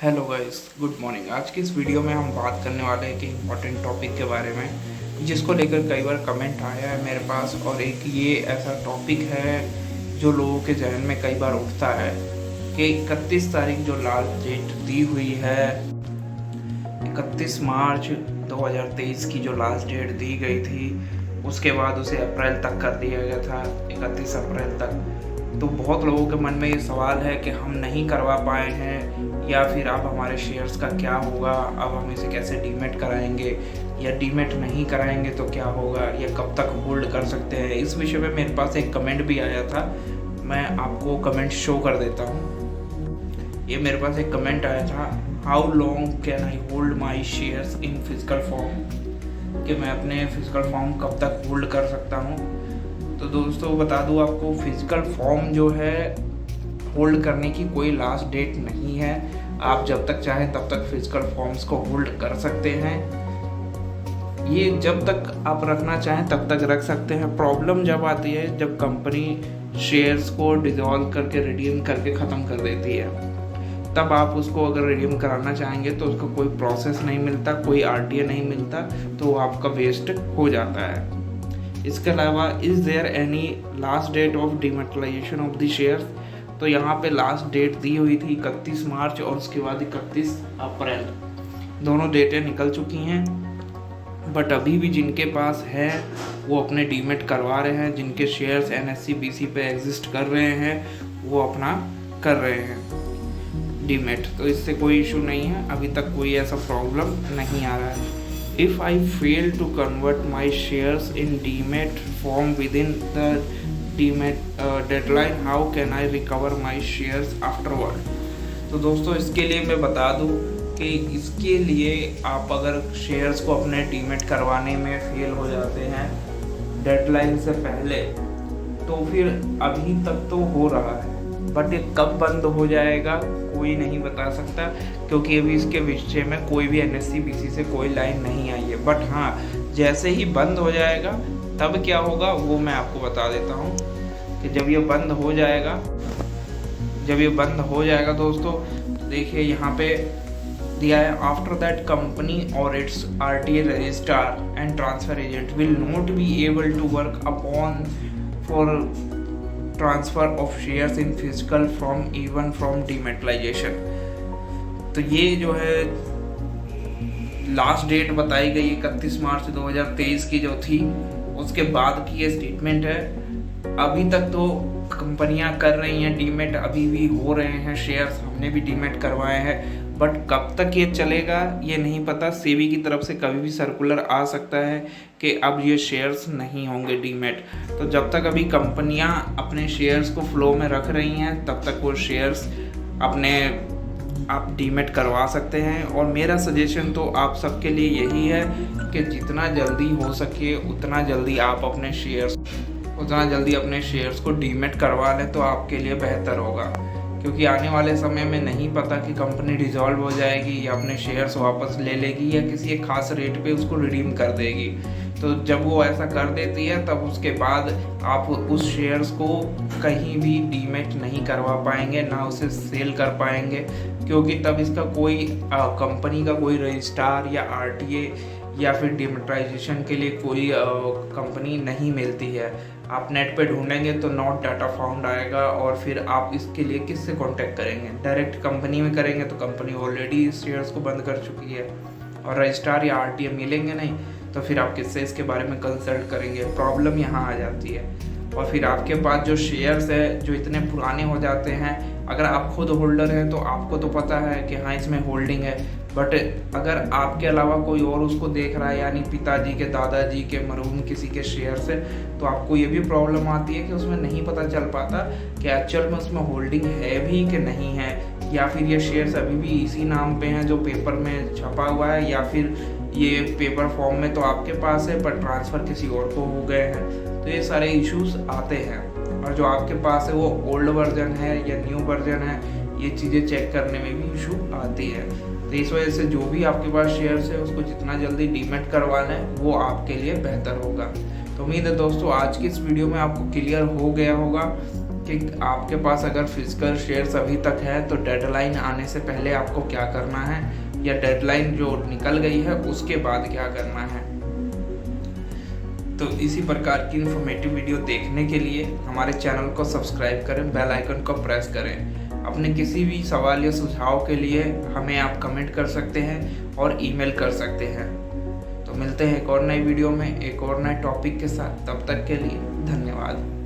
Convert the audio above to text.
Hello guys, good morning. आज की इस वीडियो में हम बात करने वाले हैं कि इम्पॉर्टेंट टॉपिक के बारे में जिसको लेकर कई बार कमेंट आया है मेरे पास। और एक ये ऐसा टॉपिक है जो लोगों के जहन में कई बार उठता है कि 31 तारीख जो लास्ट डेट दी हुई है, 31 मार्च 2023 की जो लास्ट डेट दी गई थी, उसके बाद उसे अप्रैल तक कर दिया गया था, 31 अप्रैल तक। तो बहुत लोगों के मन में ये सवाल है कि हम नहीं करवा पाए हैं, या फिर अब हमारे शेयर्स का क्या होगा, अब हम इसे कैसे डीमेट कराएंगे, या डीमेट नहीं कराएंगे तो क्या होगा, या कब तक होल्ड कर सकते हैं। इस विषय में मेरे पास एक कमेंट भी आया था, मैं आपको कमेंट शो कर देता हूँ। ये मेरे पास एक कमेंट आया था, how long can I hold my shares in physical form, कि मैं अपने फिजिकल फॉर्म कब तक होल्ड कर सकता हूँ। तो दोस्तों बता दूँ आपको, फिजिकल फॉर्म जो है होल्ड करने की कोई लास्ट डेट नहीं है। आप जब तक चाहें तब तक फिजिकल फॉर्म्स को होल्ड कर सकते हैं। ये जब तक आप रखना चाहें तब तक रख सकते हैं। प्रॉब्लम जब आती है जब कंपनी शेयर्स को डिसॉल्व करके रिडीम करके ख़त्म कर देती है, तब आप उसको अगर रिडीम कराना चाहेंगे तो उसका कोई प्रोसेस नहीं मिलता, कोई आरटीए नहीं मिलता, तो आपका वेस्ट हो जाता है। इसके अलावा is there any last date of dematerialisation of the shares, तो यहाँ पे लास्ट डेट दी हुई थी 31 मार्च और उसके बाद 31 अप्रैल, दोनों डेटें निकल चुकी हैं। बट अभी भी जिनके पास है वो अपने डीमेट करवा रहे हैं, जिनके शेयर्स एनएससी बीसी पे एग्जिस्ट कर रहे हैं वो अपना कर रहे हैं डीमेट, तो इससे कोई इशू नहीं है। अभी तक कोई ऐसा प्रॉब्लम नहीं आ रहा है। If I fail to convert my shares in demat form within the demat deadline, how can I recover my shares afterward? तो दोस्तों इसके लिए मैं बता दूं कि इसके लिए आप अगर शेयर्स को अपने डीमेट करवाने में फेल हो जाते हैं डेडलाइन से पहले, तो फिर अभी तक तो हो रहा है, बट ये कब बंद हो जाएगा कोई नहीं बता सकता, क्योंकि अभी इसके विषय में कोई भी एनएससी बीसी से कोई लाइन नहीं आई है। बट हाँ, जैसे ही बंद हो जाएगा तब क्या होगा वो मैं आपको बता देता हूँ कि जब ये बंद हो जाएगा दोस्तों, देखिए यहाँ पे दिया है, आफ्टर दैट कंपनी और its RTA registrar and transfer agent will not be able to work upon for transfer of shares in physical form even from dematerialisation. तो ये जो है लास्ट डेट बताई गई 31 मार्च 2023 की जो थी, उसके बाद की ये स्टेटमेंट है। अभी तक तो कंपनियां कर रही हैं डीमेट, अभी भी हो रहे हैं शेयर्स, हमने भी डीमेट करवाए हैं, बट कब तक ये चलेगा ये नहीं पता। सेबी की तरफ से कभी भी सर्कुलर आ सकता है कि अब ये शेयर्स नहीं होंगे डीमेट। तो जब तक अभी कंपनियां अपने शेयर्स को फ्लो में रख रही हैं तब तक वो शेयर्स अपने आप डीमेट करवा सकते हैं। और मेरा सजेशन तो आप सबके लिए यही है कि जितना जल्दी हो सके उतना जल्दी अपने शेयर्स को डीमेट करवा लें तो आपके लिए बेहतर होगा, क्योंकि आने वाले समय में नहीं पता कि कंपनी डिसॉल्व हो जाएगी या अपने शेयर्स वापस ले लेगी या किसी एक खास रेट पे उसको रिडीम कर देगी। तो जब वो ऐसा कर देती है तब उसके बाद आप उस शेयर्स को कहीं भी डीमेट नहीं करवा पाएंगे, ना उसे सेल कर पाएंगे, क्योंकि तब इसका कोई कंपनी का कोई रजिस्ट्रार या आरटीए या फिर डिमेटलाइजेशन के लिए कोई कंपनी नहीं मिलती है। आप नेट पे ढूंढेंगे तो नॉट डाटा फाउंड आएगा, और फिर आप इसके लिए किससे कांटेक्ट करेंगे? डायरेक्ट कंपनी में करेंगे तो कंपनी ऑलरेडी इस शेयर्स को बंद कर चुकी है, और रजिस्ट्रार या आरटीए मिलेंगे नहीं, तो फिर आप किससे इसके बारे में कंसल्ट करेंगे? प्रॉब्लम यहाँ आ जाती है। और फिर आपके पास जो शेयर्स है जो इतने पुराने हो जाते हैं, अगर आप खुद होल्डर हैं तो आपको तो पता है कि हाँ इसमें होल्डिंग है, बट अगर आपके अलावा कोई और उसको देख रहा है, यानी पिताजी के, दादाजी के, मरहूम किसी के शेयर से, तो आपको ये भी प्रॉब्लम आती है कि उसमें नहीं पता चल पाता कि एक्चुअल में उसमें होल्डिंग है भी कि नहीं है, या फिर ये शेयर्स अभी भी इसी नाम पे हैं जो पेपर में छपा हुआ है, या फिर ये पेपर फॉर्म में तो आपके पास है पर ट्रांसफ़र किसी और को हो गए हैं। तो ये सारे इश्यूज आते हैं, और जो आपके पास है वो ओल्ड वर्जन है या न्यू वर्जन है, ये चीज़ें चेक करने में भी इशू आती है। तो इस वजह से जो भी आपके पास शेयर्स है उसको जितना जल्दी डीमेट करवा लें वो आपके लिए बेहतर होगा। तो उम्मीद है दोस्तों आज की इस वीडियो में आपको क्लियर हो गया होगा कि आपके पास अगर फिजिकल शेयर्स अभी तक है तो डेडलाइन आने से पहले आपको क्या करना है, या डेडलाइन जो निकल गई है उसके बाद क्या करना है। तो इसी प्रकार की इन्फॉर्मेटिव वीडियो देखने के लिए हमारे चैनल को सब्सक्राइब करें, बेल आइकन को प्रेस करें। अपने किसी भी सवाल या सुझाव के लिए हमें आप कमेंट कर सकते हैं और ईमेल कर सकते हैं। तो मिलते हैं एक और नई वीडियो में एक और नए टॉपिक के साथ। तब तक के लिए धन्यवाद।